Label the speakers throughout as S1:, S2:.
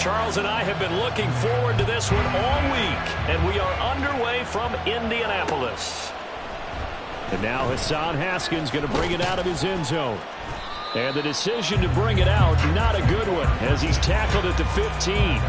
S1: Charles and I have been looking forward to this one all week, and we are underway from Indianapolis.
S2: And now Hassan Haskins going to bring it out of his end zone. And the decision to bring it out, not a good one, as he's tackled at the 15.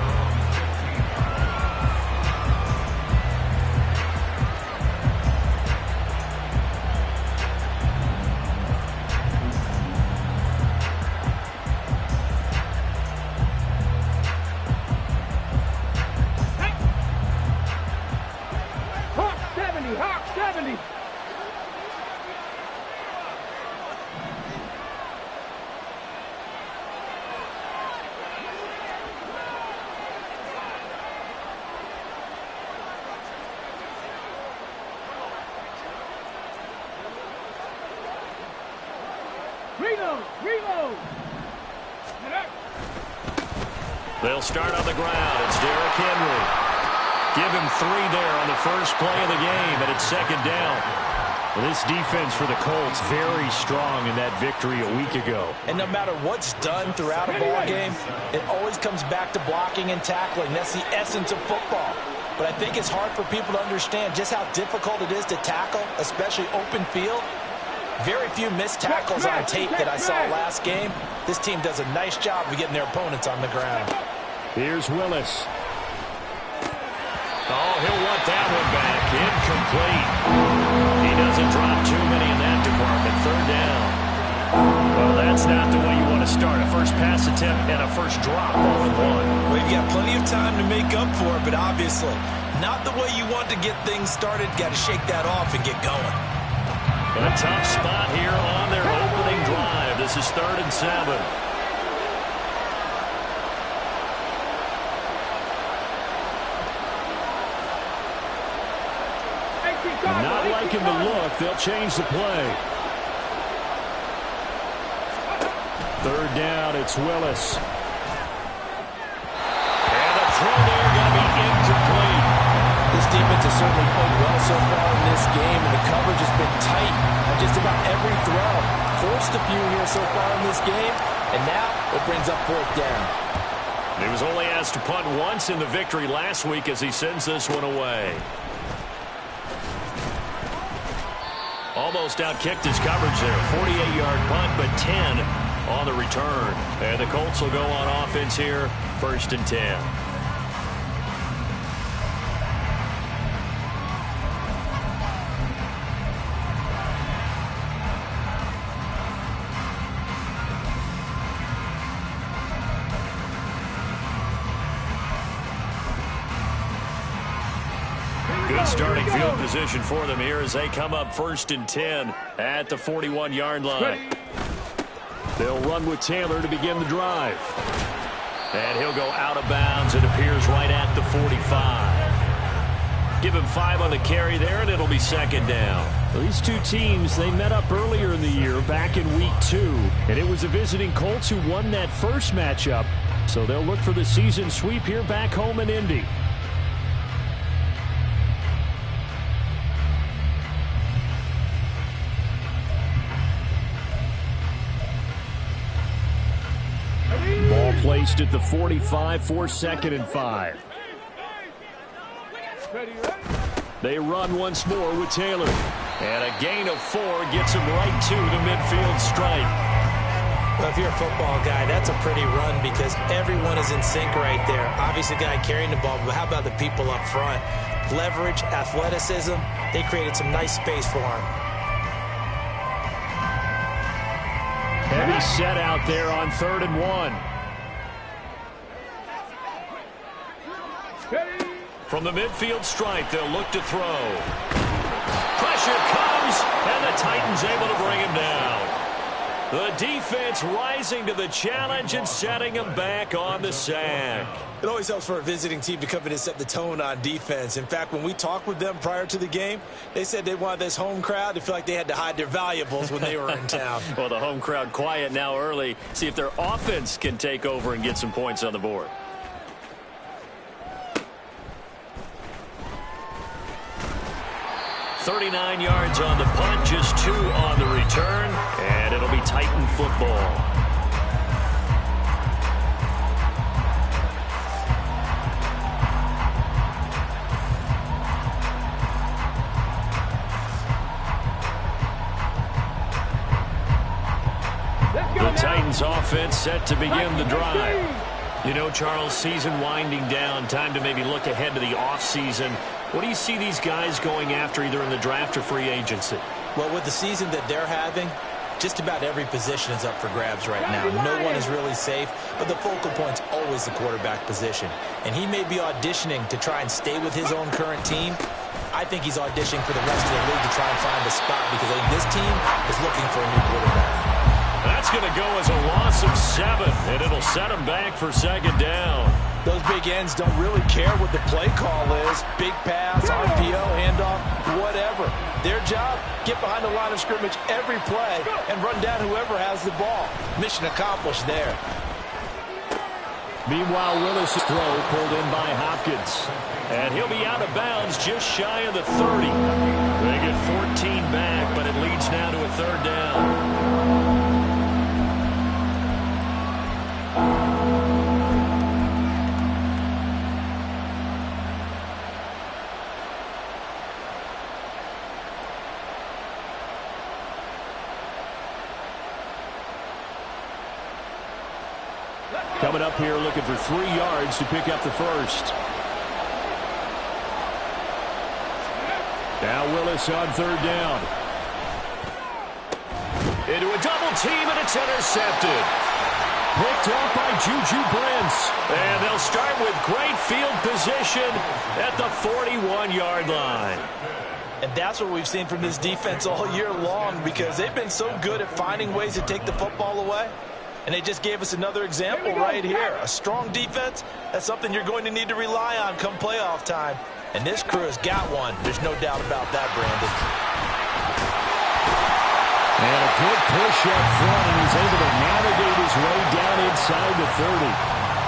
S1: They'll start on the ground. It's Derrick Henry. Give him 3 there on the first play of the game, and it's second down.
S2: Well, this defense for the Colts, very strong in that victory a week ago.
S3: And no matter what's done throughout a ball game, it always comes back to blocking and tackling. That's the essence of football. But I think it's hard for people to understand just how difficult it is to tackle, especially open field. Very few missed tackles on tape that I saw last game. This team does a nice job of getting their opponents on the ground.
S2: Here's Willis.
S1: Oh, he'll want that one back. Incomplete. He doesn't drop too many in that department. Third down. Well, that's not the way you want to start. A first pass attempt and a first drop all in one.
S3: Well, you've got plenty of time to make up for it, but obviously not the way you want to get things started. Got to shake that off and get going.
S1: A tough spot here on their opening drive. This is 3rd and 7.
S2: Not liking the look. They'll change the play. 3rd down, it's Willis.
S1: And the throw there going to be incomplete.
S3: This defense has certainly played well so far in this game, and the coverage has been tight on just about every throw. Forced a few here so far in this game, and now it brings up 4th down.
S1: He was only asked to punt once in the victory last week as he sends this one away. Almost outkicked his coverage there. 48-yard punt, but 10 on the return. And the Colts will go on offense here, 1st and 10. Good starting field position for them here as they come up 1st and 10 at the 41-yard line.
S2: They'll run with Taylor to begin the drive.
S1: And he'll go out of bounds. It appears right at the 45. Give him 5 on the carry there, and it'll be 2nd down.
S2: Well, these two teams, they met up earlier in the year, back in week 2. And it was the visiting Colts who won that first matchup. So they'll look for the season sweep here back home in Indy. Ball placed at the 45 for 2nd and 5. They run once more with Taylor.
S1: And a gain of 4 gets him right to the midfield stripe.
S3: Well, if you're a football guy, that's a pretty run because everyone is in sync right there. Obviously, the guy carrying the ball, but how about the people up front? Leverage, athleticism, they created some nice space for him.
S2: Heavy set out there on 3rd and 1.
S1: From the midfield stripe, they'll look to throw. Pressure comes, and the Titans able to bring him down. The defense rising to the challenge and setting him back on the sack.
S3: It always helps for a visiting team to come in and set the tone on defense. In fact, when we talked with them prior to the game, they said they wanted this home crowd to feel like they had to hide their valuables when they were in town.
S1: Well, the home crowd quiet now early. See if their offense can take over and get some points on the board. .39 yards on the punt, just 2 on the return, and it'll be Titan football. defense set to begin the drive. You know, Charles, season winding down, time to maybe look ahead to the offseason. What do you see these guys going after either in the draft or free agency?
S3: Well, with the season that they're having, just about every position is up for grabs right now. No one is really safe, but the focal point's always the quarterback position. And he may be auditioning to try and stay with his own current team. I think he's auditioning for the rest of the league to try and find a spot because I think this team is looking for a new quarterback.
S1: That's going to go as a loss of 7, and it'll set him back for second down.
S3: Those big ends don't really care what the play call is. Big pass, RPO, handoff, whatever. Their job, get behind the line of scrimmage every play and run down whoever has the ball. Mission accomplished there.
S2: Meanwhile, Willis' throw pulled in by Hopkins.
S1: And he'll be out of bounds just shy of the 30. They get 14 back, but it leads now to a third down.
S2: Coming up here looking for 3 yards to pick up the first. Now Willis on third down.
S1: Into a double team, and it's intercepted.
S2: Picked up by Juju Brents.
S1: And they'll start with great field position at the 41-yard line.
S3: And that's what we've seen from this defense all year long because they've been so good at finding ways to take the football away. And they just gave us another example right here. A strong defense, that's something you're going to need to rely on come playoff time. And this crew has got one. There's no doubt about that, Brandon.
S2: And a good push up front, and he's able to navigate his way down inside the 30.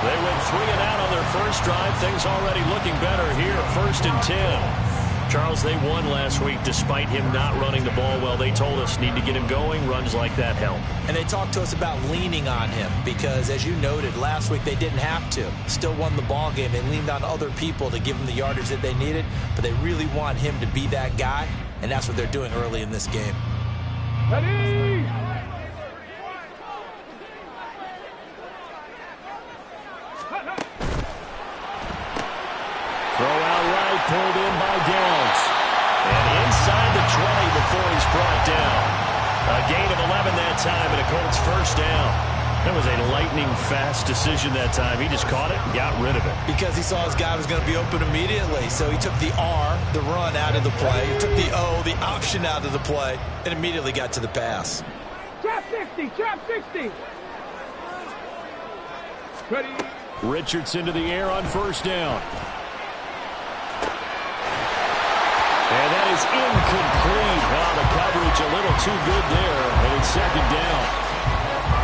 S1: They went 3 and out on their first drive. Things already looking better here. 1st and 10. Charles, they won last week despite him not running the ball well. They told us need to get him going. Runs like that help.
S3: And they talked to us about leaning on him because, as you noted, last week they didn't have to. Still won the ball game. They leaned on other people to give them the yardage that they needed, but they really want him to be that guy, and that's what they're doing early in this game.
S4: Ready?
S2: Throw out right, pulled in by Downs.
S1: And inside the 20 before he's brought down. A gain of 11 that time, and a Colts first down. That was a lightning-fast decision that time. He just caught it and got rid of it.
S3: Because he saw his guy was going to be open immediately. So he took the R, the run, out of the play. He took the O, the option, out of the play, and immediately got to the pass.
S4: Trap 60, trap 60. Ready?
S2: Richardson to the air on first down.
S1: And that is incomplete. Wow, the coverage a little too good there, and it's second down.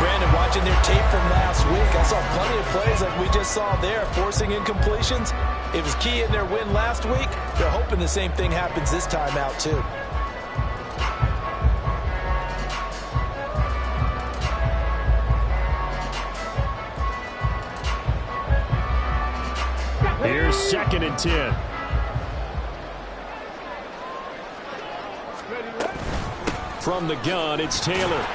S3: Brandon, watching their tape from last week, I saw plenty of plays like we just saw there, forcing incompletions. It was key in their win last week. They're hoping the same thing happens this time out, too.
S2: Here's 2nd and 10. From the gun, it's Taylor.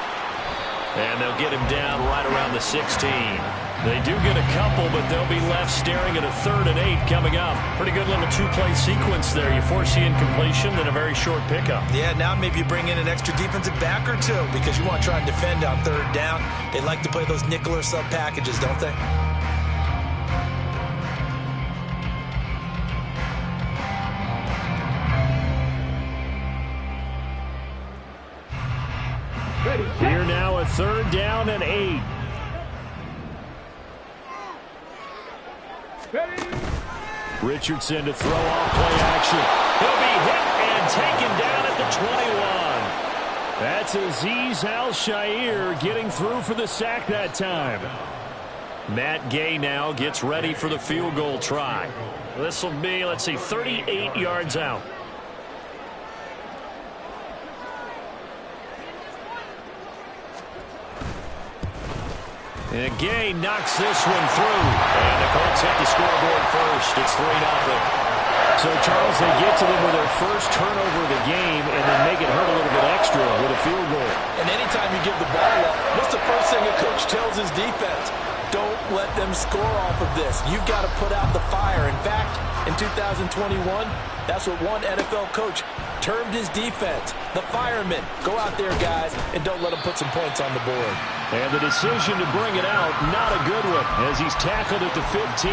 S1: And they'll get him down right around the 16. They do get a couple, but they'll be left staring at a 3rd and 8 coming up. Pretty good little 2-play sequence there. You force the incompletion, then a very short pickup.
S3: Yeah, now maybe you bring in an extra defensive back or 2 because you want to try and defend on 3rd down. They like to play those nickel or sub packages, don't they?
S2: Here now a 3rd down and 8. Richardson to throw off play action.
S1: He'll be hit and taken down at the 21.
S2: That's Azeez Al-Shaair getting through for the sack that time.
S1: Matt Gay now gets ready for the field goal try. This will be, let's see, 38 yards out. And Gay knocks this one through. And the Colts hit the scoreboard first. It's 3-0.
S2: So, Charles, they get to them with their first turnover of the game and then make it hurt a little bit extra with a field goal.
S3: And anytime you give the ball up, what's the first thing a coach tells his defense? Don't let them score off of this. You've got to put out the fire. In fact, in 2021, that's what one NFL coach termed his defense. The firemen. Go out there, guys, and don't let them put some points on the board.
S2: And the decision to bring it out, not a good one, as he's tackled at the 15.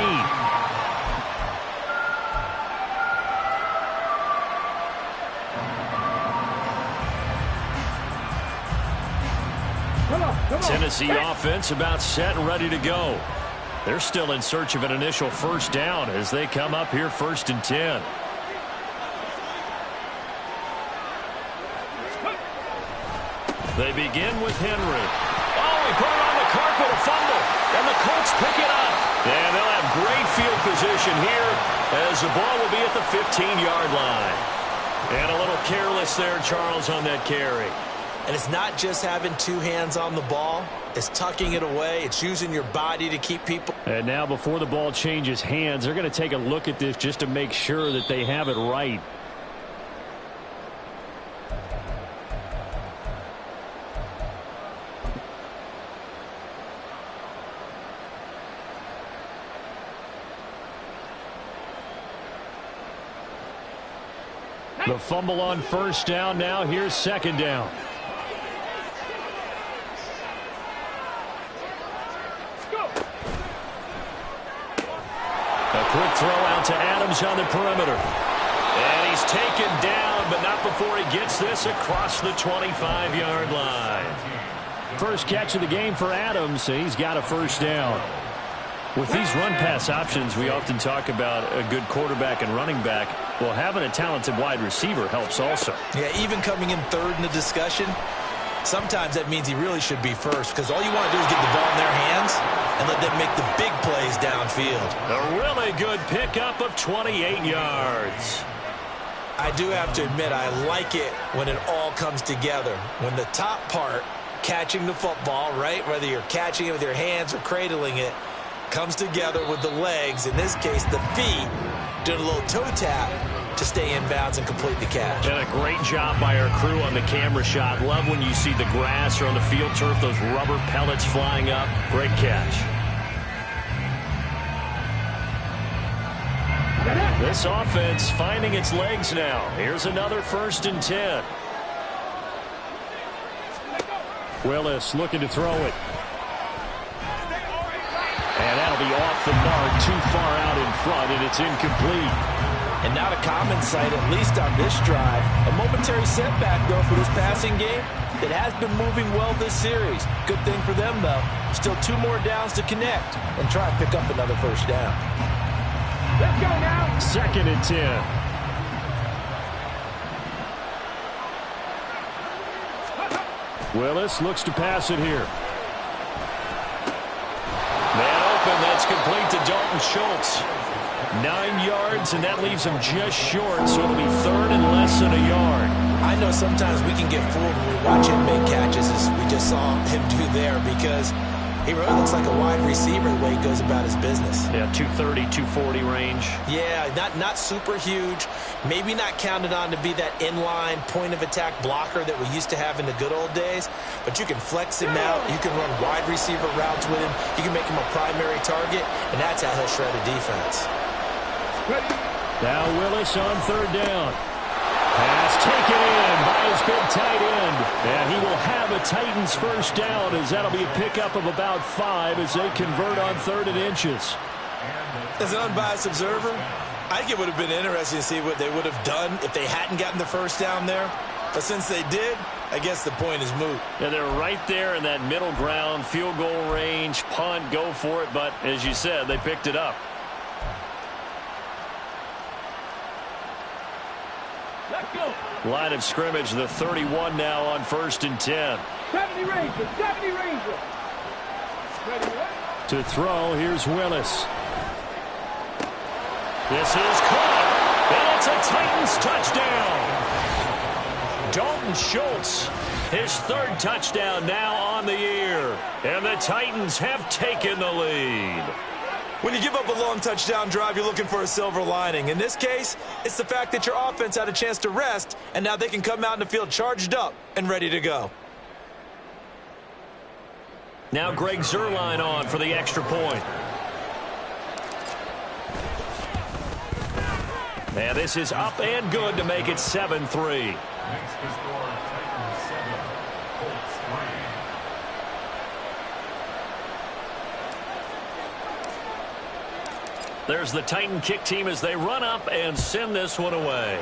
S2: Tennessee offense about set and ready to go. They're still in search of an initial first down as they come up here 1st and 10. They begin with Henry. Oh, he put it on the carpet, a fumble, and the Colts pick it up. And they'll have great field position here as the ball will be at the 15-yard line. And a little careless there, Charles, on that carry.
S3: And it's not just having two hands on the ball. It's tucking it away. It's using your body to keep people.
S2: And now before the ball changes hands, they're going to take a look at this just to make sure that they have it right. The fumble on first down. Now here's second down. A quick throw out to Adams on the perimeter. And he's taken down, but not before he gets this across the 25-yard line. First catch of the game for Adams, and he's got a first down. With these run-pass options, we often talk about a good quarterback and running back. Well, having a talented wide receiver helps also.
S3: Yeah, even coming in third in the discussion, sometimes that means he really should be first, because all you want to do is get the ball in their hands and let them make the big plays downfield.
S2: A really good pickup of 28 yards.
S3: I do have to admit, I like it when it all comes together. When the top part, catching the football, right, whether you're catching it with your hands or cradling it, comes together with the legs, in this case the feet, doing a little toe tap to stay in bounds and complete the catch.
S2: And a great job by our crew on the camera shot. Love when you see the grass or on the field turf, those rubber pellets flying up. Great catch. This offense finding its legs now. Here's another 1st and 10. Willis looking to throw it. And that'll be off the mark, too far out in front, and it's incomplete.
S3: And not a common sight, at least on this drive. A momentary setback, though, for this passing game. It has been moving well this series. Good thing for them, though. Still 2 more downs to connect and try and pick up another first down.
S4: Let's go now.
S2: 2nd and 10. Willis looks to pass it here. Man open, that's complete to Dalton Schultz. 9 yards, and that leaves him just short, so it'll be 3rd and less than a yard.
S3: I know sometimes we can get fooled when we watch him make catches, as we just saw him do there, because he really looks like a wide receiver the way he goes about his business.
S2: Yeah, 230, 240 range.
S3: Yeah, not super huge. Maybe not counted on to be that inline point-of-attack blocker that we used to have in the good old days. But you can flex him out. You can run wide receiver routes with him. You can make him a primary target, and that's how he'll shred a defense.
S2: Now Willis on 3rd down. Pass taken in by his big tight end. And he will have a Titans first down, as that'll be a pickup of about 5 as they convert on 3rd and inches.
S3: As an unbiased observer, I think it would have been interesting to see what they would have done if they hadn't gotten the first down there. But since they did, I guess the point is moot.
S2: Yeah, they're right there in that middle ground, field goal range, punt, go for it. But as you said, they picked it up.
S4: Let's go.
S2: Line of scrimmage, the 31 now on 1st and 10.
S4: 70 Rangers, 70 Rangers. Ready,
S2: To throw, here's Willis. This is caught, and it's a Titans touchdown. Dalton Schultz, his 3rd touchdown now on the year. And the Titans have taken the lead.
S3: When you give up a long touchdown drive, you're looking for a silver lining. In this case, it's the fact that your offense had a chance to rest, and now they can come out in the field charged up and ready to go.
S1: Now Greg Zuerlein on for the extra point. And this is up and good to make it 7-3. There's the Titan kick team as they run up and send this one away.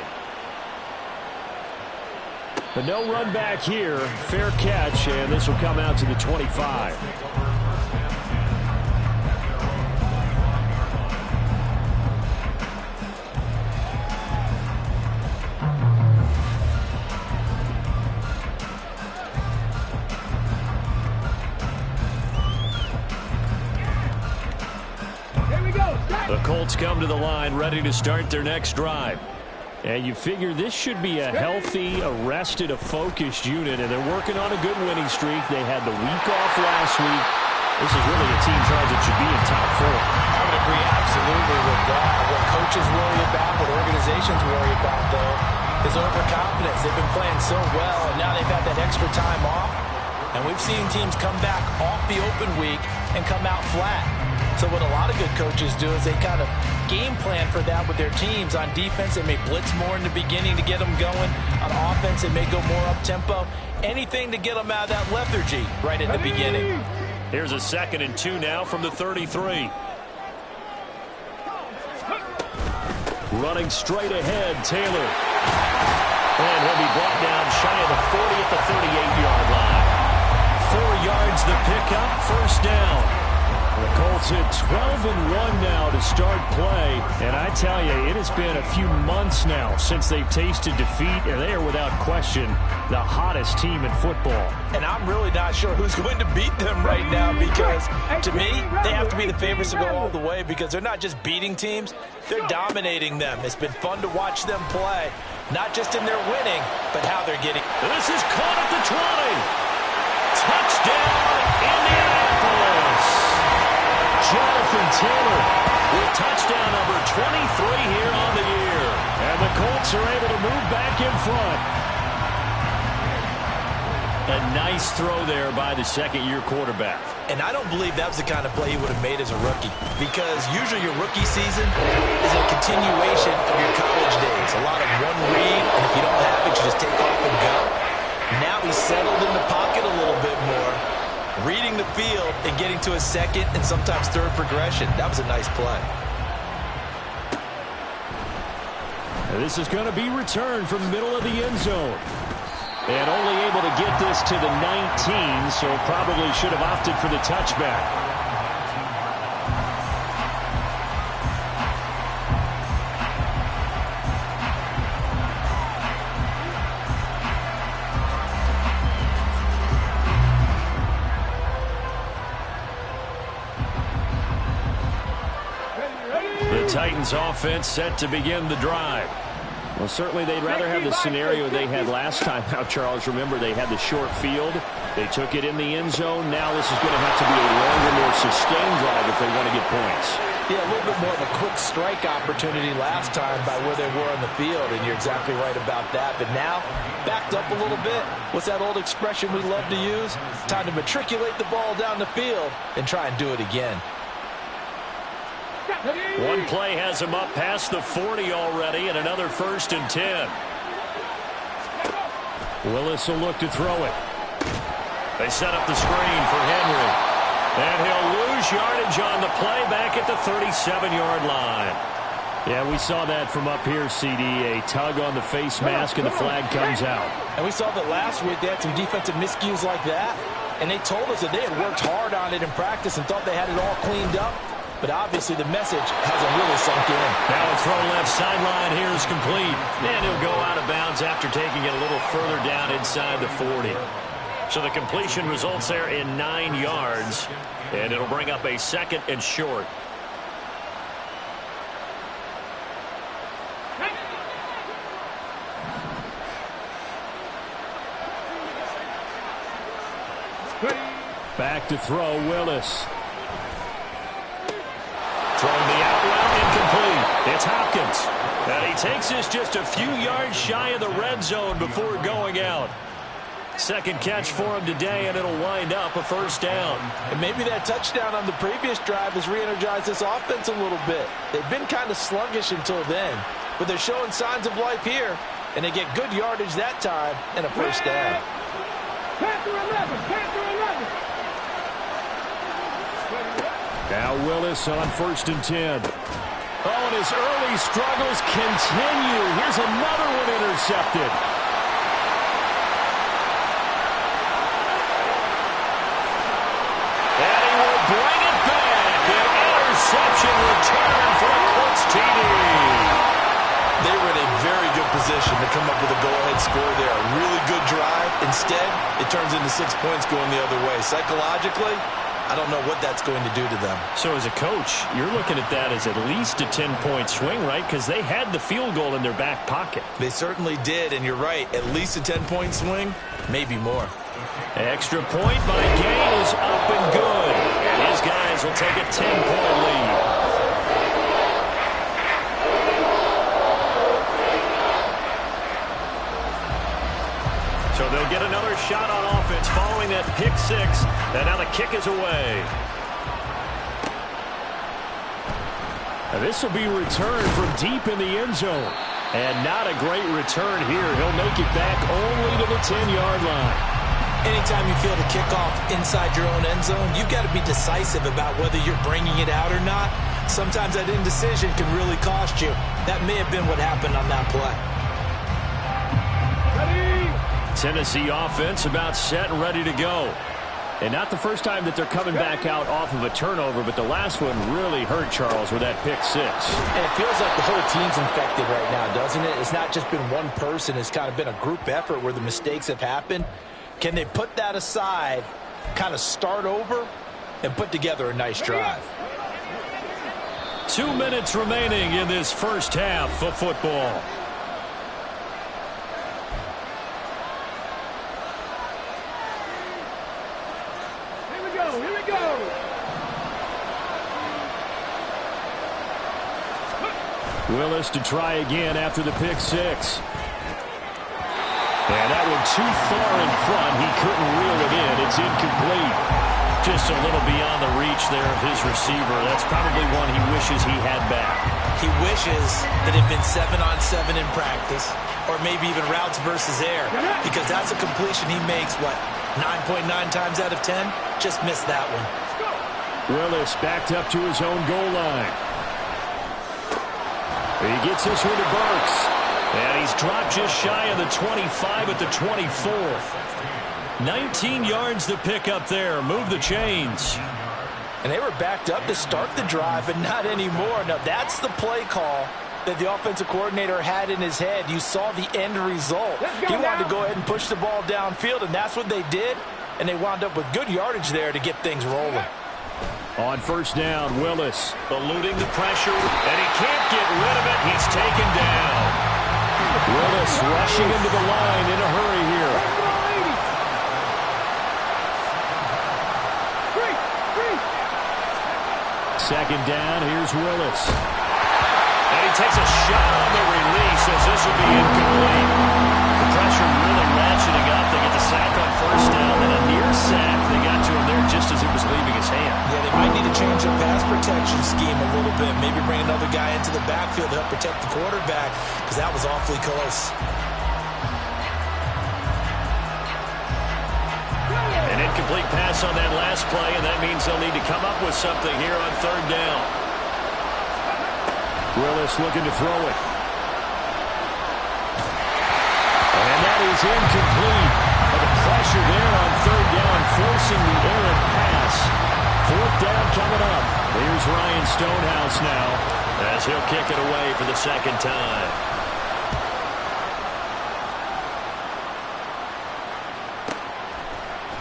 S2: But no run back here. Fair catch, and this will come out to the 25.
S1: The Colts come to the line ready to start their next drive.
S2: And you figure this should be a healthy, arrested, a focused unit, and they're working on a good winning streak. They had the week off last week. This is really a team, Charles, that should be in top four.
S3: I would agree absolutely with that. What coaches worry about, what organizations worry about, though, is overconfidence. They've been playing so well, and now they've had that extra time off. And we've seen teams come back off the open week and come out flat. So what a lot of good coaches do is they kind of game plan for that with their teams. On defense, they may blitz more in the beginning to get them going. On offense, they may go more up-tempo. Anything to get them out of that lethargy right at the beginning.
S1: Here's a 2nd and 2 now from the 33. Running straight ahead, Taylor. And he'll be brought down shy of the 40 at the 38-yard line. 4 yards the pickup, first down.
S2: The Colts hit 12-1 now to start play. And I tell you, it has been a few months now since they've tasted defeat, and they are without question the hottest team in football.
S3: And I'm really not sure who's going to beat them right now because, to me, they have to be the favorites to go all the way because they're not just beating teams, they're dominating them. It's been fun to watch them play, not just in their winning, but how they're getting.
S1: This is caught at the 20. Touchdown, Indianapolis. Jonathan Taylor with touchdown number 23 here on the year.
S2: And the Colts are able to move back in front.
S1: A nice throw there by the second-year quarterback.
S3: And I don't believe that was the kind of play he would have made as a rookie because usually your rookie season is a continuation of your college days. A lot of one read, and if you don't have it, you just take off and go. Now he's settled in the pocket a little bit more, reading the field and getting to a second and sometimes third progression. That was a nice play.
S2: And this is going to be returned from the middle of the end zone. And only able to get this to the 19, so probably should have opted for the touchback.
S1: The Titans offense set to begin the drive.
S2: Well, certainly they'd rather have the scenario they had last time out, Charles. Remember, they had the short field. They took it in the end zone. Now this is going to have to be a longer, more sustained drive if they want to get points.
S3: Yeah, a little bit more of a quick strike opportunity last time by where they were on the field, and you're exactly right about that. But now, backed up a little bit. What's that old expression we love to use? Time to matriculate the ball down the field and try and do it again.
S1: One play has him up past the 40 already, and another 1st and 10.
S2: Willis will look to throw it.
S1: They set up the screen for Henry. And he'll lose yardage on the play back at the 37-yard line.
S2: Yeah, we saw that from up here, CD. A tug on the face mask, and the flag comes out.
S3: And we saw that last week they had some defensive miscues like that. And they told us that they had worked hard on it in practice and thought they had it all cleaned up. But obviously the message hasn't really sunk in.
S1: Now a throw left sideline here is complete. And he'll go out of bounds after taking it a little further down inside the 40. So the completion results there in 9 yards. And it'll bring up a 2nd and short.
S2: Back to throw, Willis.
S1: Throwing the out route, incomplete. It's Hopkins. And he takes this just a few yards shy of the red zone before going out. Second catch for him today, and it'll wind up a first down.
S3: And maybe that touchdown on the previous drive has re-energized this offense a little bit. They've been kind of sluggish until then, but they're showing signs of life here, and they get good yardage that time and a first down.
S4: Panther 11, Panther 11.
S2: Now Willis on 1st and 10. Oh, and his early struggles continue. Here's another one intercepted.
S1: Bring it back. An interception return for a Colts TD.
S3: They were in a very good position to come up with a go-ahead score there. A really good drive. Instead, it turns into 6 points going the other way. Psychologically, I don't know what that's going to do to them.
S2: So as a coach, you're looking at that as at least a 10-point swing, right? Because they had the field goal in their back pocket.
S3: They certainly did, and you're right. At least a 10-point swing, maybe more.
S1: Extra point by Gain is up and good. And his guys will take a 10-point lead. So they'll get another shot on offense following that pick six. And now the kick is away.
S2: Now this will be returned from deep in the end zone. And not a great return here. He'll make it back only to the 10-yard line.
S3: Anytime you field a kickoff inside your own end zone, you've got to be decisive about whether you're bringing it out or not. Sometimes that indecision can really cost you. That may have been what happened on that play.
S4: Ready?
S2: Tennessee offense about set and ready to go. And not the first time that they're coming back out off of a turnover, but the last one really hurt Charles with that pick six.
S3: And it feels like the whole team's infected right now, doesn't it? It's not just been one person. It's kind of been a group effort where the mistakes have happened. Can they put that aside, kind of start over, and put together a nice drive?
S2: 2 minutes remaining in this first half of football.
S4: Here we go, here we go.
S2: Willis to try again after the pick six. And that one too far in front. He couldn't reel it in. It's incomplete. Just a little beyond the reach there of his receiver. That's probably one he wishes he had back.
S3: He wishes it had been 7-on-7 in practice, or maybe even routes versus air, because that's a completion he makes, what, 9.9 times out of 10? Just missed that one.
S2: Willis backed up to his own goal line. He gets this one to Burks.
S1: And he's dropped just shy of the 25 at the 24. 19 yards to pick up there. Move the chains.
S3: And they were backed up to start the drive, but not anymore. Now, that's the play call that the offensive coordinator had in his head. You saw the end result. He wanted to go ahead and push the ball downfield, and that's what they did. And they wound up with good yardage there to get things rolling.
S2: On first down, Willis.
S1: Eluding the pressure, and he can't get rid of it. He's taken down.
S2: Willis rushing into the line in a hurry here. Second down, here's Willis.
S1: And he takes a shot on the release as this will be incomplete. The pressure really ratcheting up. They get the sack on first down, and a near sack. They got to him there just as it was leaving his hand.
S3: Yeah, they might need to change their pass protection scheme a little bit. Maybe bring another guy into the backfield to help protect the quarterback, because that was awfully close.
S1: An incomplete pass on that last play, and that means they'll need to come up with something here on third down.
S2: Willis looking to throw it. And that is incomplete. But the pressure there on third down, forcing the errant pass. Fourth down coming up. Here's Ryan Stonehouse now,
S1: as he'll kick it away for the second time.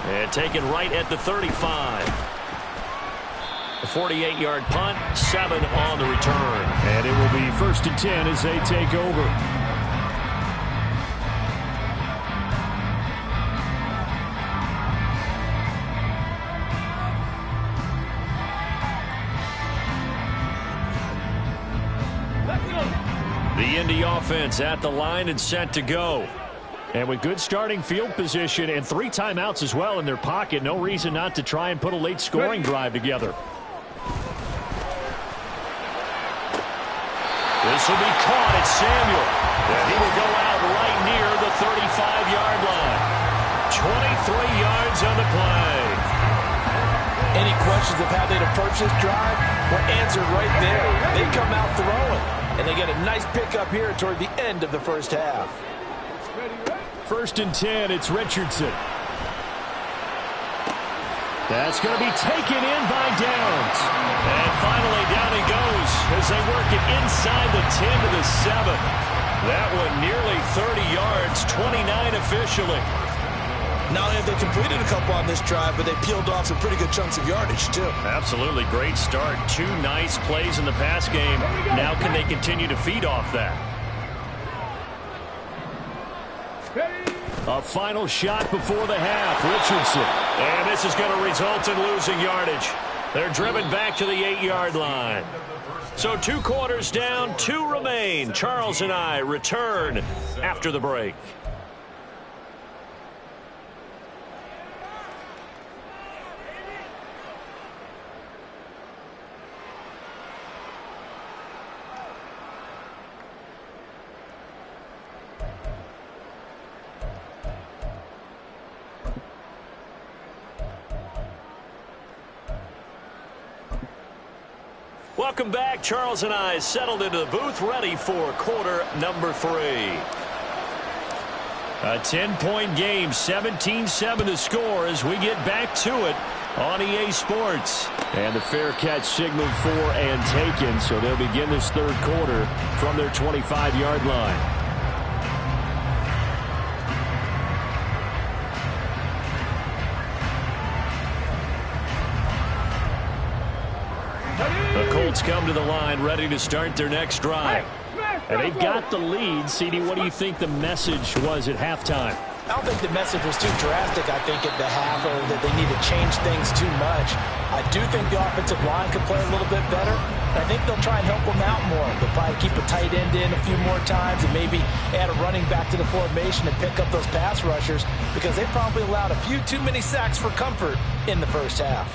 S1: And taken right at the 35. A 48-yard punt, 7 on the return.
S2: And it will be 1st and 10 as they take over. The Indy offense at the line and set to go. And with good starting field position and 3 timeouts as well in their pocket, no reason not to try and put a late scoring drive together. This will be caught at Samuel. And he will go out right near the 35-yard line. 23 yards on the play.
S3: Any questions of how they'd approach this drive? Well, answered right there. They come out throwing, and they get a nice pickup here toward the end of the first half.
S2: 1st and 10, it's Richardson. That's going to be taken in by Downs. And finally down he goes as they work it inside the 10 to the 7. That one nearly 30 yards, 29 officially.
S3: Not only have they completed a couple on this drive, but they peeled off some pretty good chunks of yardage, too.
S2: Absolutely great start. 2 nice plays in the pass game. Now can they continue to feed off that? A final shot before the half. Richardson.
S1: And this is going to result in losing yardage. They're driven back to the 8-yard line. So 2 quarters down, 2 remain. Charles and I return after the break. Welcome back. Charles and I settled into the booth, ready for quarter number 3.
S2: A 10-point game, 17-7 to score as we get back to it on EA Sports. And the fair catch signaled for and taken, so they'll begin this 3rd quarter from their 25-yard line. The Colts come to the line ready to start their next drive. And they've got the lead. CD, what do you think the message was at halftime?
S3: I don't think the message was too drastic, I think, at the half, or that they need to change things too much. I do think the offensive line could play a little bit better. I think they'll try and help them out more. They'll probably keep a tight end in a few more times and maybe add a running back to the formation and pick up those pass rushers, because they probably allowed a few too many sacks for comfort in the first half.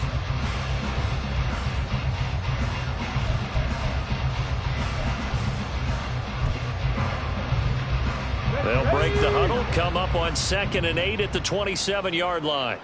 S1: They'll break the huddle, come up on 2nd and 8 at the 27-yard line.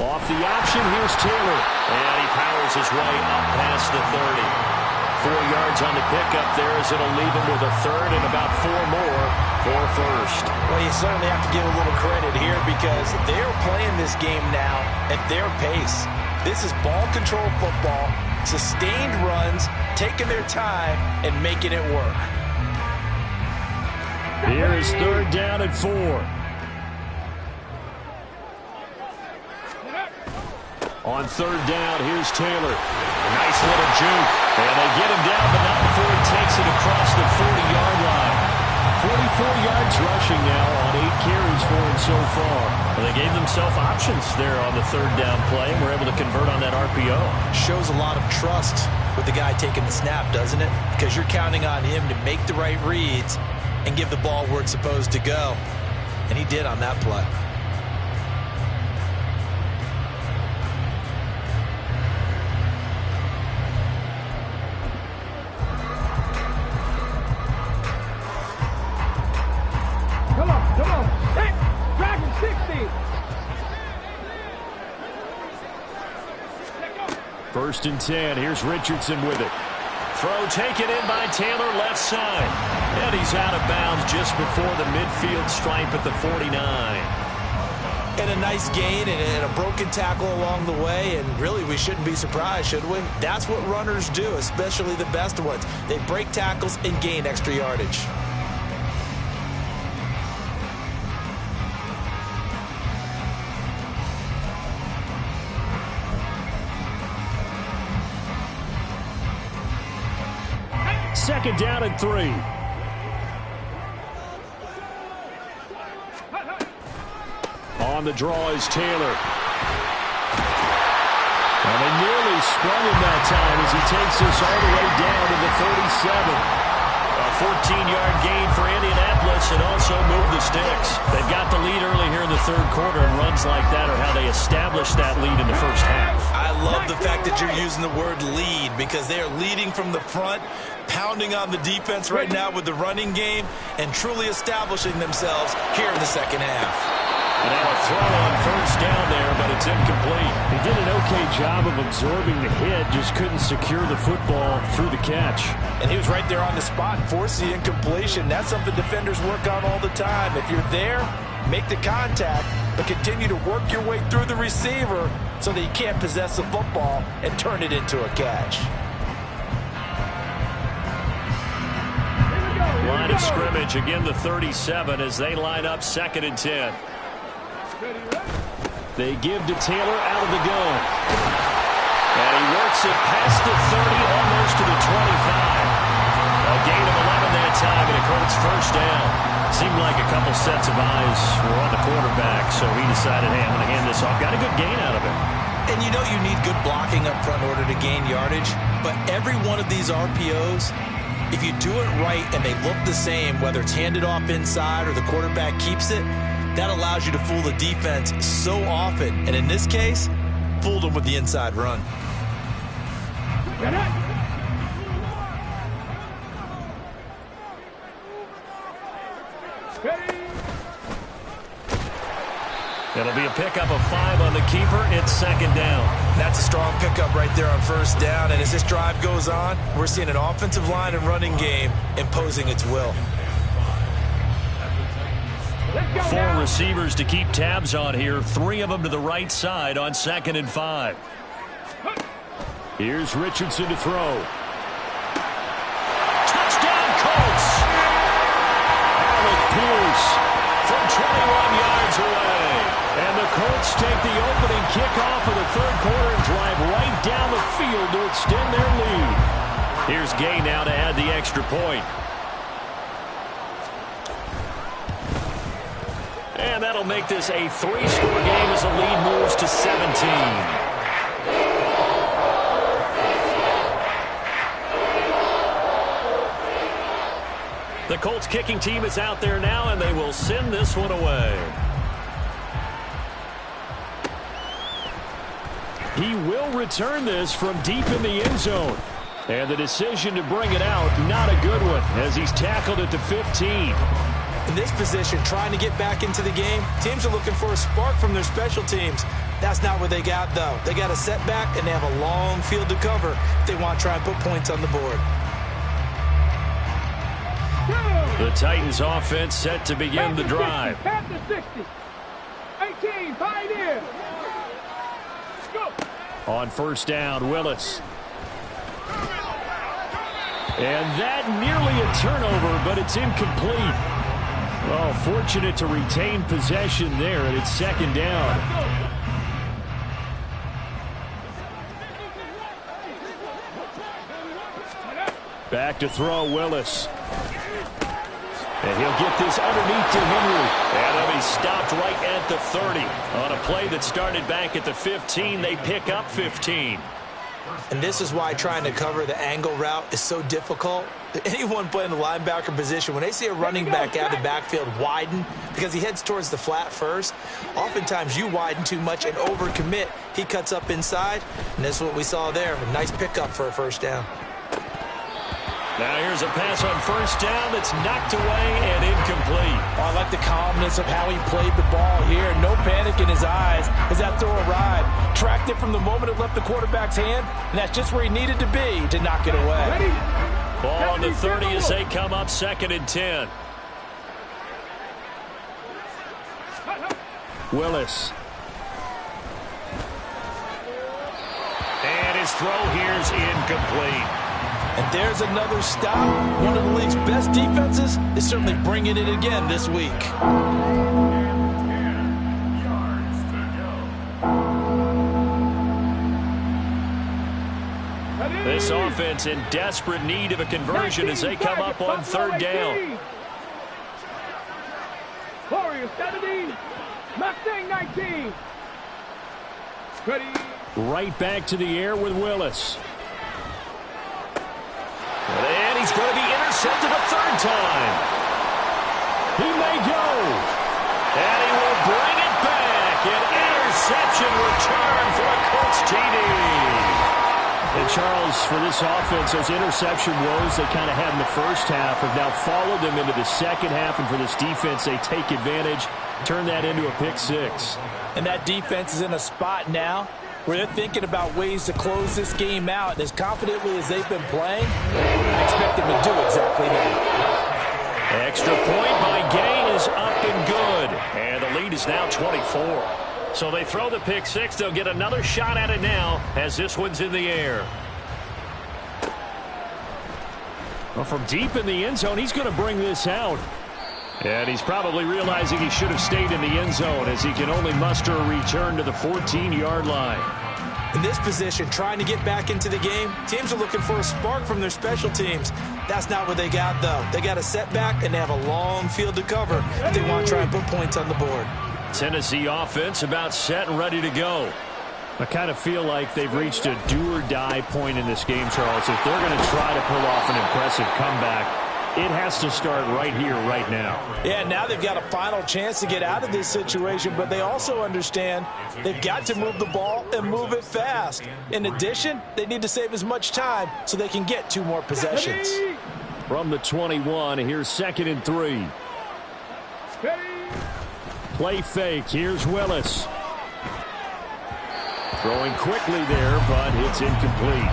S2: Off the option, here's Taylor.
S1: And he powers his way up past the 30. 4 yards on the pickup there as it'll leave him with a 3rd and about 4 more for 1st.
S3: Well, you certainly have to give a little credit here because they're playing this game now at their pace. This is ball control football, sustained runs, taking their time and making it work.
S2: Here is 3rd down and 4. On 3rd down, here's Taylor.
S1: Nice little juke.
S2: And they get him down, but not before he takes it across the 40-yard line. 44 yards rushing now on 8 carries for him so far.
S1: And they gave themselves options there on the 3rd down play and were able to convert on that RPO.
S3: Shows a lot of trust with the guy taking the snap, doesn't it? Because you're counting on him to make the right reads and give the ball where it's supposed to go. And he did on that play.
S4: Come on. Hey, Dragon 60.
S2: 1st and 10, here's Richardson with it.
S1: Throw taken in by Taylor, left side. And he's out of bounds just before the midfield stripe at the 49.
S3: And a nice gain and a broken tackle along the way, and really we shouldn't be surprised, should we? That's what runners do, especially the best ones. They break tackles and gain extra yardage.
S2: Second down and 3. On the draw is Taylor. And they nearly sprung him that time as he takes this all the way down to the
S1: sticks.
S2: They've got the lead early here in the third quarter, and runs like that are how they establish that lead in the first half.
S3: I love the fact that you're using the word lead because they are leading from the front, pounding on the defense right now with the running game, and truly establishing themselves here in the second half.
S2: And now a throw on first down there, but it's incomplete. He did an okay job of absorbing the hit, just couldn't secure the football through the catch.
S3: And he was right there on the spot and forced the incompletion. That's something defenders work on all the time. If you're there, make the contact, but continue to work your way through the receiver so that you can't possess the football and turn it into a catch.
S2: Line of scrimmage, again the 37 as they line up 2nd and 10. They give to Taylor out of the gun. And he works it past the 30, almost to the 25. A gain of 11 that time, and a Colts first down. Seemed like a couple sets of eyes were on the quarterback, so he decided, hey, I'm going to hand this off. Got a good gain out of it.
S3: And you know you need good blocking up front in order to gain yardage, but every one of these RPOs, if you do it right and they look the same, whether it's handed off inside or the quarterback keeps it, that allows you to fool the defense so often. And in this case, fooled them with the inside run.
S2: It'll be a pickup of 5 on the keeper. It's 2nd down.
S3: That's a strong pickup right there on first down. And as this drive goes on, we're seeing an offensive line and running game imposing its will.
S2: 4 receivers to keep tabs on here. 3 of them to the right side on 2nd and 5. Here's Richardson to throw. Touchdown, Colts! Alec Pierce from 21 yards away. And the Colts take the opening kickoff of the third quarter and drive right down the field to extend their lead. Here's Gay now to add the extra point. And that'll make this a 3-score game as the lead moves to 17. The Colts kicking team is out there now, and they will send this one away. He will return this from deep in the end zone. And the decision to bring it out, not a good one, as he's tackled at the 15.
S3: In this position, trying to get back into the game, teams are looking for a spark from their special teams. That's not what they got, though. They got a setback, and they have a long field to cover if they want to try and put points on the board.
S2: The Titans offense set to begin the drive.
S4: Pass the 60. 18, Pioneer. Go.
S2: On first down, Willis. And that nearly a turnover, but it's incomplete. Oh, fortunate to retain possession there, and it's 2nd down. Back to throw, Willis. And he'll get this underneath to Henry. And then he's stopped right at the 30. On a play that started back at the 15, they pick up 15.
S3: And this is why trying to cover the angle route is so difficult. Anyone playing the linebacker position, when they see a running back out of the backfield widen, because he heads towards the flat first, oftentimes you widen too much and overcommit. He cuts up inside, and that's what we saw there. A nice pickup for a first down.
S2: Now here's a pass on first down that's knocked away and incomplete.
S3: Oh, I like the calmness of how he played the ball here. No panic in his eyes as that throw arrived. Tracked it from the moment it left the quarterback's hand, and that's just where he needed to be to knock it away.
S4: Ready?
S2: Ball on the 30 as they come up 2nd and 10. Willis. And his throw here's incomplete.
S3: And there's another stop. One of the league's best defenses is certainly bringing it again this week.
S2: This offense in desperate need of a conversion as they come up on 3rd down.
S4: Warriors 17, Mustang 19. Ready?
S2: Right back to the air with Willis. And he's going to be intercepted a 3rd time. He may go.
S1: interception return for a Colts TD.
S2: And Charles, for this offense, those interception woes they kind of had in the first half have now followed them into the second half. And for this defense, they take advantage, turn that into a pick six.
S3: And that defense is in a spot now where they're thinking about ways to close this game out. And as confidently as they've been playing, I expect them to do exactly that.
S1: Extra point by Gay is up and good. And the lead is now 24. So they throw the pick six. They'll get another shot at it now as this one's in the air.
S2: Well, from deep in the end zone, he's going to bring this out. And he's probably realizing he should have stayed in the end zone as he can only muster a return to the 14-yard line.
S3: In this position, trying to get back into the game, teams are looking for a spark from their special teams. That's not what they got, though. They got a setback, and they have a long field to cover if they want to try and put points on the board.
S1: Tennessee offense about set and ready to go.
S2: I kind of feel like they've reached a do-or-die point in this game, Charles. If they're going to try to pull off an impressive comeback, it has to start right here, right now.
S3: Yeah, now they've got a final chance to get out of this situation, but they also understand they've got to move the ball and move it fast. In addition, they need to save as much time so they can get 2 more possessions.
S2: From the 21, here's 2nd and 3. Play fake. Here's Willis. Throwing quickly there, but it's incomplete.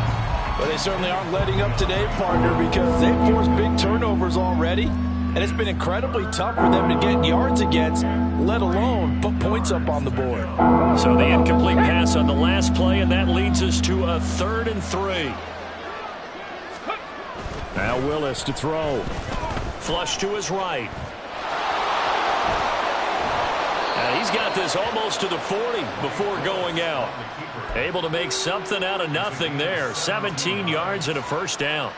S3: But they certainly aren't letting up today, partner, because they've forced big turnovers already. And it's been incredibly tough for them to get yards against, let alone put points up on the board.
S1: So the incomplete pass on the last play, and that leads us to a 3rd and 3.
S2: Now Willis to throw.
S1: Flush to his right. And he's got this almost to the 40 before going out. Able to make something out of nothing there. 17 yards and a first down.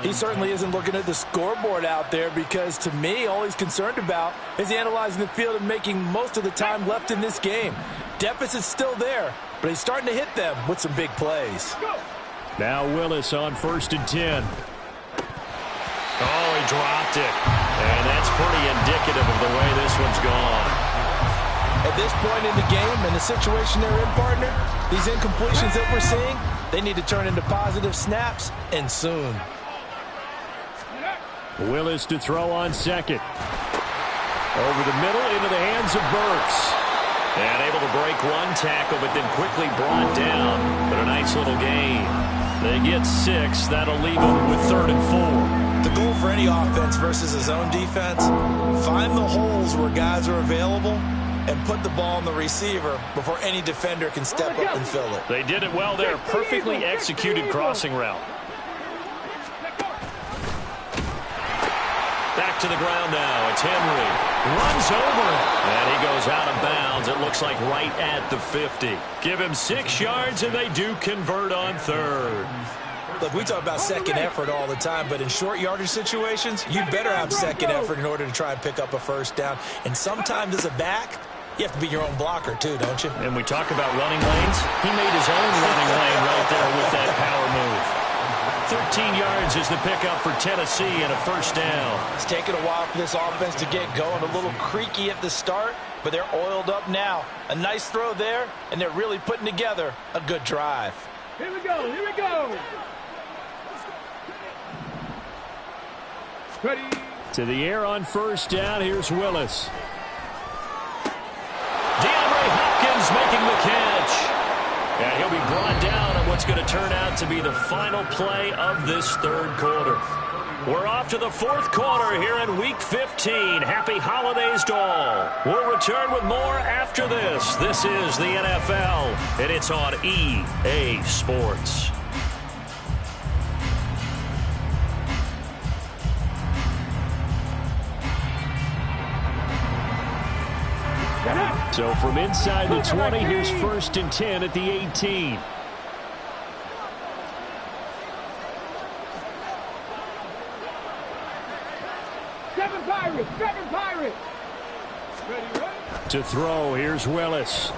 S3: He certainly isn't looking at the scoreboard out there because, to me, all he's concerned about is analyzing the field and making most of the time left in this game. Deficit's still there, but he's starting to hit them with some big plays.
S2: Now Willis on 1st and 10.
S1: Oh, he dropped it. And that's pretty indicative of the way this one's gone.
S3: At this point in the game and the situation they're in, partner, these incompletions that we're seeing, they need to turn into positive snaps, and soon.
S2: Willis to throw on 2nd. Over the middle into the hands of Burks.
S1: And able to break one tackle, but then quickly brought down. But a nice little gain. They get 6. That'll leave them with 3rd and
S3: 4. The goal for any offense versus a zone defense, find the holes where guys are available and put the ball on the receiver before any defender can step up and fill it.
S1: They did it well there. Perfectly executed crossing route. Back to the ground now. It's Henry. Runs over. And he goes out of bounds. It looks like right at the 50. Give him 6 yards, and they do convert on 3rd.
S3: Look, we talk about second effort all the time, but in short yardage situations, you better have second effort in order to try and pick up a first down. And sometimes as a back, you have to be your own blocker too, don't you?
S1: And we talk about running lanes. He made his own running lane right there with that power move. 13 yards is the pickup for Tennessee and a first down.
S3: It's taken a while for this offense to get going. A little creaky at the start, but they're oiled up now. A nice throw there, and they're really putting together a good drive.
S4: Here we go, here we go. Ready.
S2: To the air on 1st down. Here's Willis.
S1: DeAndre Hopkins making the catch. And he'll be brought down on what's going to turn out to be the final play of this 3rd quarter. We're off to the 4th quarter here in Week 15. Happy holidays to all. We'll return with more after this. This is the NFL, and it's on EA Sports.
S2: So from inside the 20, here's 1st and 10 at the 18.
S4: Seven Pirates. Ready.
S2: To throw, here's Willis.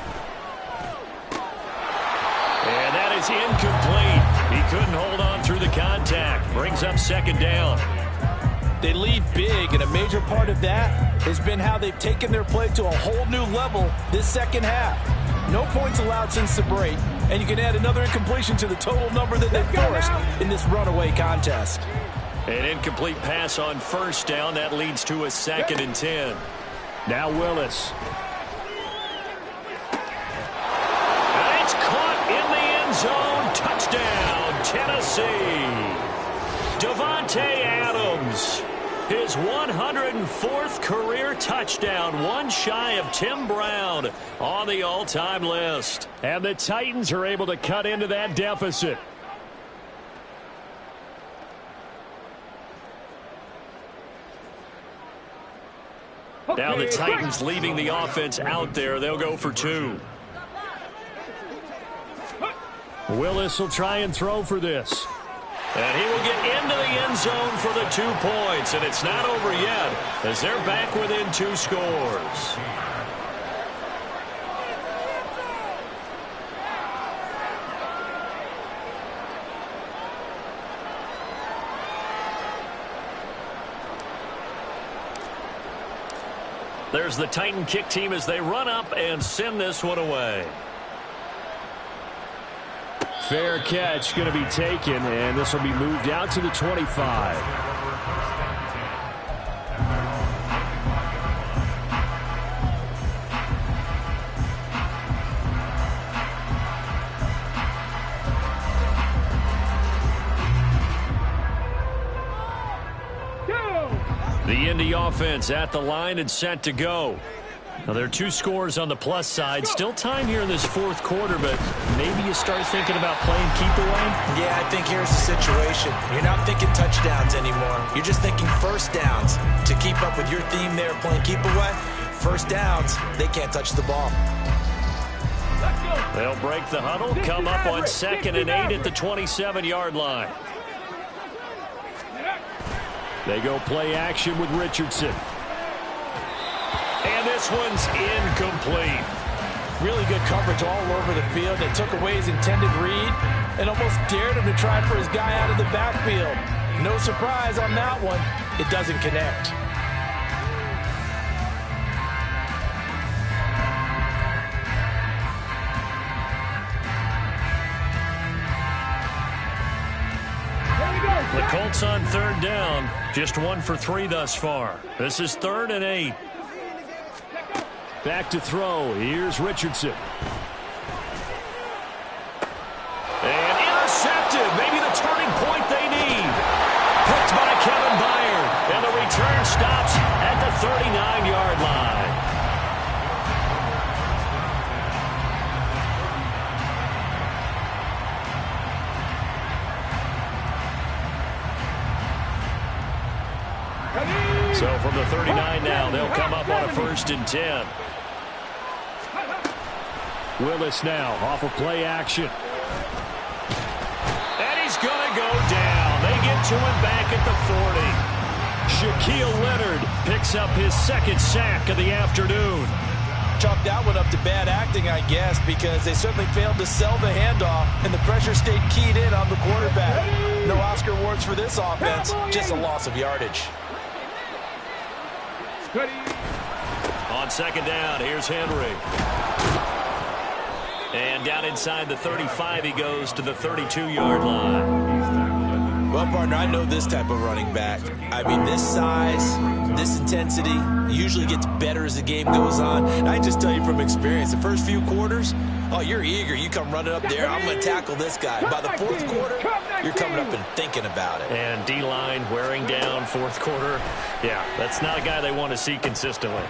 S1: And that is incomplete. He couldn't hold on through the contact. Brings up 2nd down.
S3: They lead big, and a major part of that has been how they've taken their play to a whole new level this second half. No points allowed since the break, and you can add another incompletion to the total number that they forced in this runaway contest.
S1: An incomplete pass on first down. That leads to a 2nd and 10.
S2: Now Willis.
S1: And it's caught in the end zone. Touchdown, Tennessee. Davante Adams. His 104th career touchdown, one shy of Tim Brown on the all-time list.
S2: And the Titans are able to cut into that deficit.
S1: Now the Titans leaving the offense out there. They'll go for 2.
S2: Willis will try and throw for this.
S1: And he will get into the end zone for the 2 points. And it's not over yet as they're back within 2 scores. There's the Titan kick team as they run up and send this one away.
S2: Fair catch going to be taken, and this will be moved out to the 25.
S1: The Indy offense at the line and set to go. Now, there are 2 scores on the plus side. Still time here in this 4th quarter, but maybe you start thinking about playing keep away?
S3: Yeah, I think here's the situation. You're not thinking touchdowns anymore. You're just thinking first downs. To keep up with your theme there, playing keep away, first downs, they can't touch the ball.
S1: They'll break the huddle, come up on 2nd and 8 at the 27-yard line.
S2: They go play action with Richardson.
S1: And this one's incomplete.
S3: Really good coverage all over the field. They took away his intended read and almost dared him to try for his guy out of the backfield. No surprise on that one. It doesn't connect.
S1: The Colts on 3rd down. Just 1 for 3 thus far. This is 3rd and 8.
S2: Back to throw. Here's Richardson.
S1: And intercepted. Maybe the turning point they need. Picked by Kevin Byard. And the return stops at the 39-yard line. So from the 39 now, they'll come up on a 1st and 10.
S2: Willis now off of play action.
S1: And he's going to go down. They get to him back at the 40.
S2: Shaquille Leonard picks up his 2nd sack of the afternoon.
S3: Chalk that one up to bad acting, I guess, because they certainly failed to sell the handoff, and the pressure stayed keyed in on the quarterback. No Oscar awards for this offense, just a loss of yardage.
S1: On 2nd down, here's Henry. And down inside the 35, he goes to the 32-yard line.
S3: Well, partner, I know this type of running back. I mean, this size, this intensity usually gets better as the game goes on. And I just tell you from experience, the first few quarters, oh, you're eager. You come running up there, I'm going to tackle this guy. By the 4th quarter, you're coming up and thinking about it.
S1: And D-line wearing down 4th quarter. Yeah, that's not a guy they want to see consistently.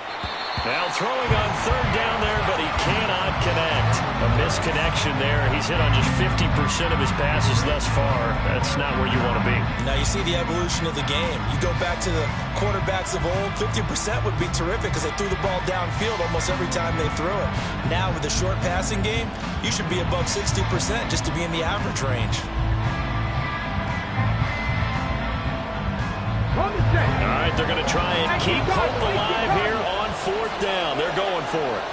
S1: Now throwing on 3rd down there, but he cannot connect. A misconnection there. He's hit on just 50% of his passes thus far. That's not where you want to be.
S3: Now you see the evolution of the game. You go back to the quarterbacks of old, 50% would be terrific because they threw the ball downfield almost every time they threw it. Now with the short passing game, you should be above 60% just to be in the average range.
S1: All right, they're going to try and keep hope alive here on 4th down. They're going for it.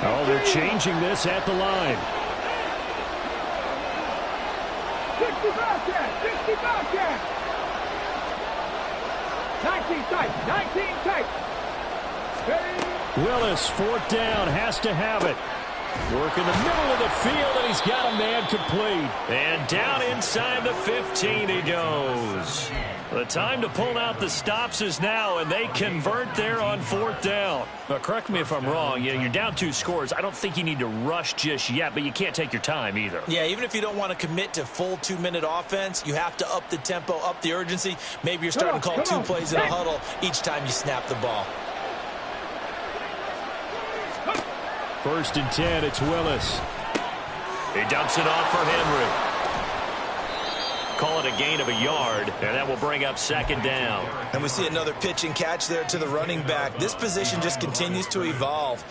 S2: Oh, they're changing this at the line.
S4: 65 catch. 19 tight.
S2: Willis, fourth down, has to have it. Work in the middle of the field, and he's got a man complete.
S1: And down inside the 15 he goes. The time to pull out the stops is now, and they convert there on fourth down.
S2: Now, correct me if I'm wrong. You're down 2 scores. I don't think you need to rush just yet, but you can't take your time either.
S3: Yeah, even if you don't want to commit to full 2-minute offense, you have to up the tempo, up the urgency. Maybe you're starting to call 2 plays in a huddle each time you snap the ball.
S2: First and 10, it's Willis.
S1: He dumps it off for Henry. Call it a gain of a yard, and that will bring up second down.
S3: And we see another pitch and catch there to the running back. This position just continues to evolve.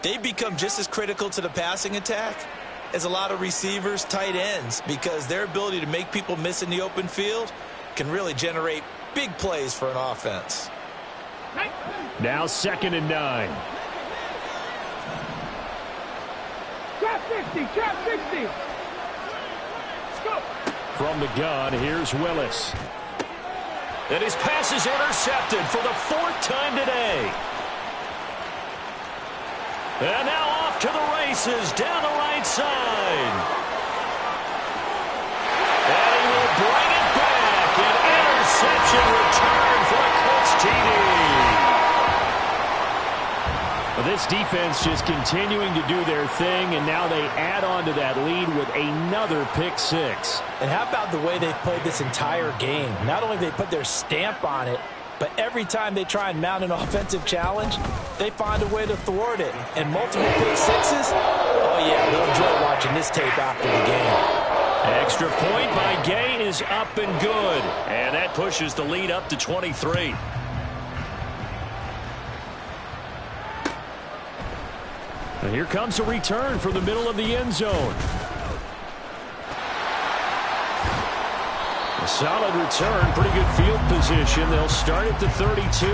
S3: They become just as critical to the passing attack as a lot of receivers, tight ends, because their ability to make people miss in the open field can really generate big plays for an offense.
S2: Now second and 9.
S4: Trap 60, trap 60. Let's go.
S2: From the gun, here's Willis.
S1: And his pass is intercepted for the 4th time today. And now off to the races down the right side. And he will bring it back. An interception return for the Colts TD.
S2: Well, this defense just continuing to do their thing, and now they add on to that lead with another pick 6.
S3: And how about the way they've played this entire game? Not only they put their stamp on it, but every time they try and mount an offensive challenge, they find a way to thwart it. And multiple pick 6s, oh yeah, they'll enjoy watching this tape after the game.
S1: Extra point by Gay is up and good. And that pushes the lead up to 23.
S2: And here comes a return from the middle of the end zone. A solid return, pretty good field position. They'll start at the 32.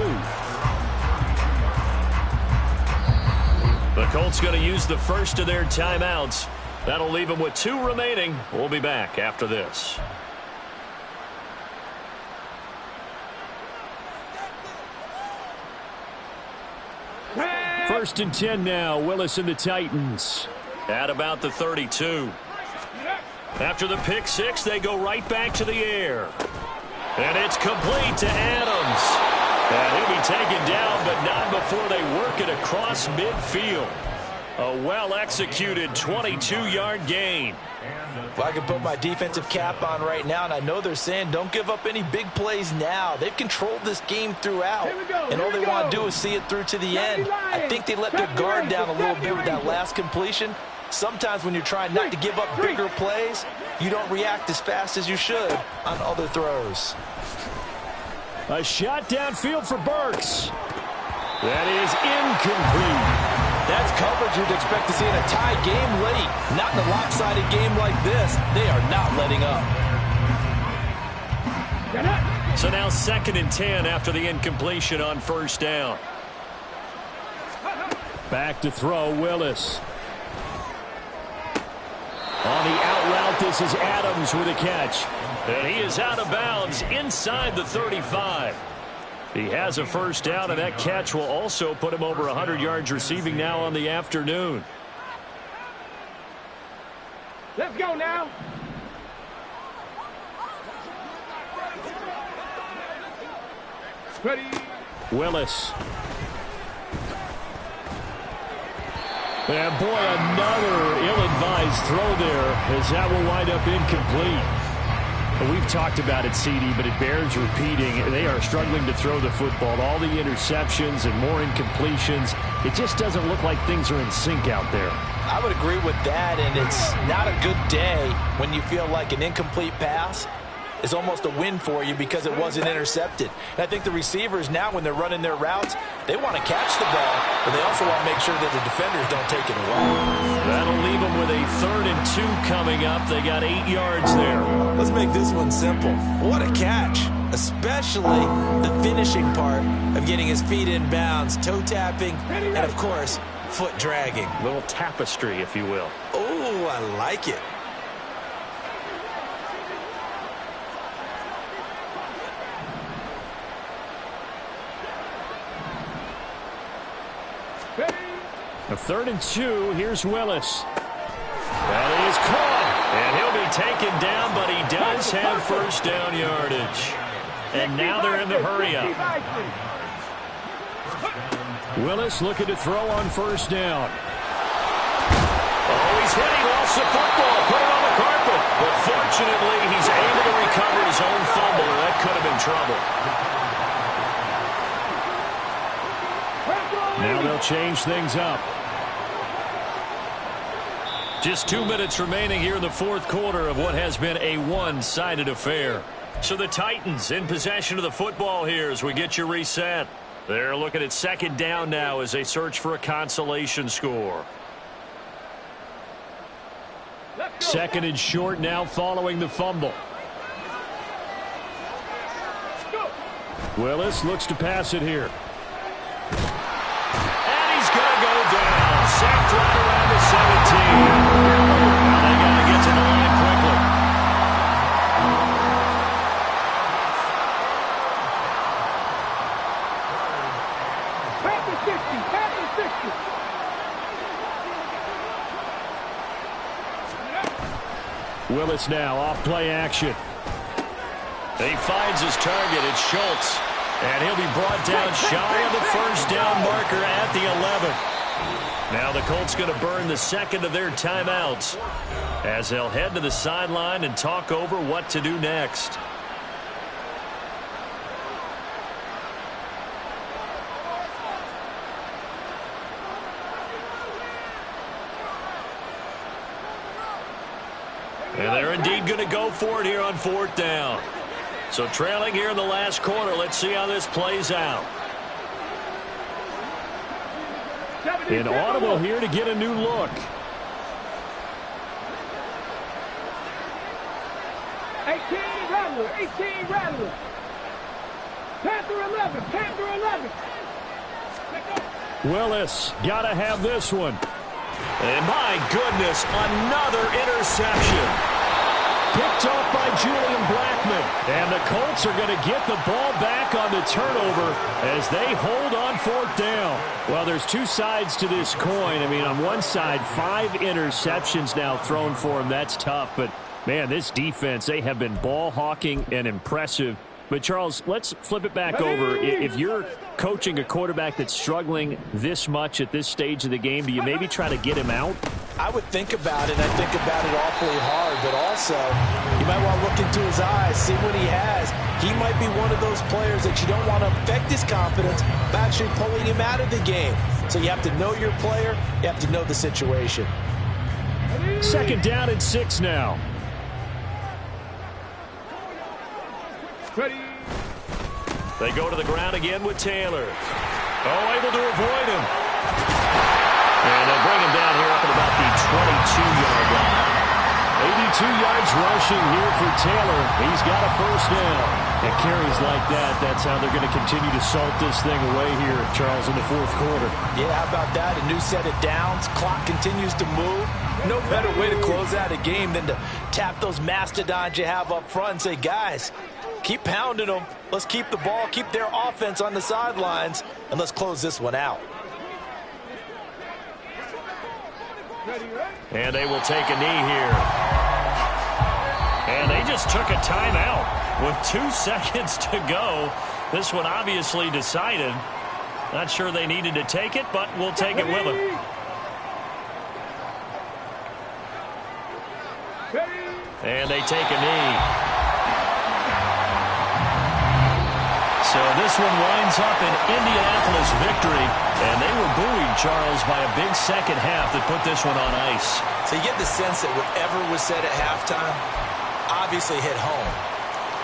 S1: The Colts going to use the first of their timeouts. That'll leave them with 2 remaining. We'll be back after this.
S2: First and 10 now. Willis and the Titans.
S1: At about the 32. After the pick 6, they go right back to the air. And it's complete to Adams. And he'll be taken down, but not before they work it across midfield. A well-executed 22-yard gain.
S3: Well, I can put my defensive cap on right now, and I know they're saying don't give up any big plays now. They've controlled this game throughout, and all they want to do is see it through to the end. I think they let their guard down a little bit with that last completion. Sometimes when you're trying not to give up bigger plays, you don't react as fast as you should on other throws.
S2: A shot downfield for Burks. That is incomplete.
S3: That's coverage you'd expect to see in a tie game late. Not in a lopsided game like this. They are not letting up.
S1: So now second and 10 after the incompletion on first down.
S2: Back to throw, Willis. On the out route, this is Adams with a catch.
S1: And he is out of bounds inside the 35. He has a first down, and that catch will also put him over 100 yards receiving now on the afternoon.
S4: Let's go now. Ready.
S2: Willis. And boy, another ill-advised throw there as that will wind up incomplete. We've talked about it, CD, but it bears repeating. They are struggling to throw the football. All the interceptions and more incompletions. It just doesn't look like things are in sync out there.
S3: I would agree with that, and it's not a good day when you feel like an incomplete pass is almost a win for you because it wasn't intercepted. And I think the receivers now, when they're running their routes, they want to catch the ball, but they also want to make sure that the defenders don't take it away.
S1: That'll leave them with a 3rd and 2 coming up. They got 8 yards there.
S3: Let's make this one simple. What a catch, especially the finishing part of getting his feet in bounds, toe tapping, and of course, foot dragging.
S1: A little tapestry, if you will.
S3: Oh, I like it.
S2: A 3rd and 2. Here's Willis. That is caught. And he'll be taken down, but he does have first down yardage. And now they're in the hurry up. Willis looking to throw on first down.
S1: Oh, he's hit. He lost the football. Put it on the carpet. But fortunately, he's able to recover his own fumble, or that could have been trouble.
S2: Now they'll change things up.
S1: Just 2 minutes remaining here in the 4th quarter of what has been a one-sided affair. So the Titans in possession of the football here as we get you reset. They're looking at 2nd down now as they search for a consolation score.
S2: 2nd and short now following the fumble. Willis looks to pass it here.
S1: And he's going to go down. Sacked right around the 17. Now they got to get to the line quickly.
S4: Pass the 60. Pass the 60.
S2: Willis now off play action.
S1: He finds his target. It's Schultz. And he'll be brought down shy of the first down marker at the 11. Now the Colts going to burn the 2nd of their timeouts as they'll head to the sideline and talk over what to do next. And they're indeed going to go for it here on 4th down. So trailing here in the last quarter. Let's see how this plays out.
S2: An audible here to get a new look.
S4: 18 Rattler. 18 Rattler. Panther 11. Panther 11.
S2: Willis got to have this one.
S1: And my goodness, another interception.
S2: Picked off by Julian Blackman. And the Colts are going to get the ball back on the turnover as they hold on 4th down. Well, there's 2 sides to this coin. I mean, on one side, 5 interceptions now thrown for him. That's tough. But, man, this defense, they have been ball hawking and impressive. But, Charles, let's flip it back over. If you're coaching a quarterback that's struggling this much at this stage of the game, do you maybe try to get him out?
S3: I would think about it. I think about it awfully hard. But also, you might want to look into his eyes, see what he has. He might be one of those players that you don't want to affect his confidence by actually pulling him out of the game. So you have to know your player. You have to know the situation.
S2: 2nd down and 6 now.
S4: Ready.
S1: They go to the ground again with Taylor. Oh, able to avoid him. And they'll bring him down here up at about the 22-yard line.
S2: 82 yards rushing here for Taylor. He's got a first down. And carries like that, that's how they're going to continue to salt this thing away here, Charles, in the 4th quarter.
S3: Yeah, how about that? A new set of downs. Clock continues to move. No better way to close out a game than to tap those mastodons you have up front and say, guys, keep pounding them. Let's keep the ball, keep their offense on the sidelines, and let's close this one out.
S1: And they will take a knee here. And they just took a timeout with 2 seconds to go. This one obviously decided. Not sure they needed to take it, but we'll take it with them. And they take a knee. So this one winds up an Indianapolis victory. And they were buoyed, Charles, by a big second half that put this one on ice.
S3: So you get the sense that whatever was said at halftime obviously hit home.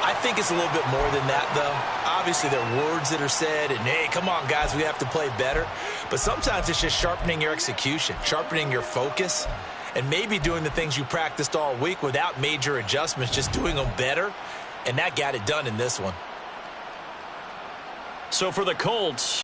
S3: I think it's a little bit more than that, though. Obviously, there are words that are said, and, hey, come on, guys, we have to play better. But sometimes it's just sharpening your execution, sharpening your focus, and maybe doing the things you practiced all week without major adjustments, just doing them better. And that got it done in this one.
S1: So for the Colts,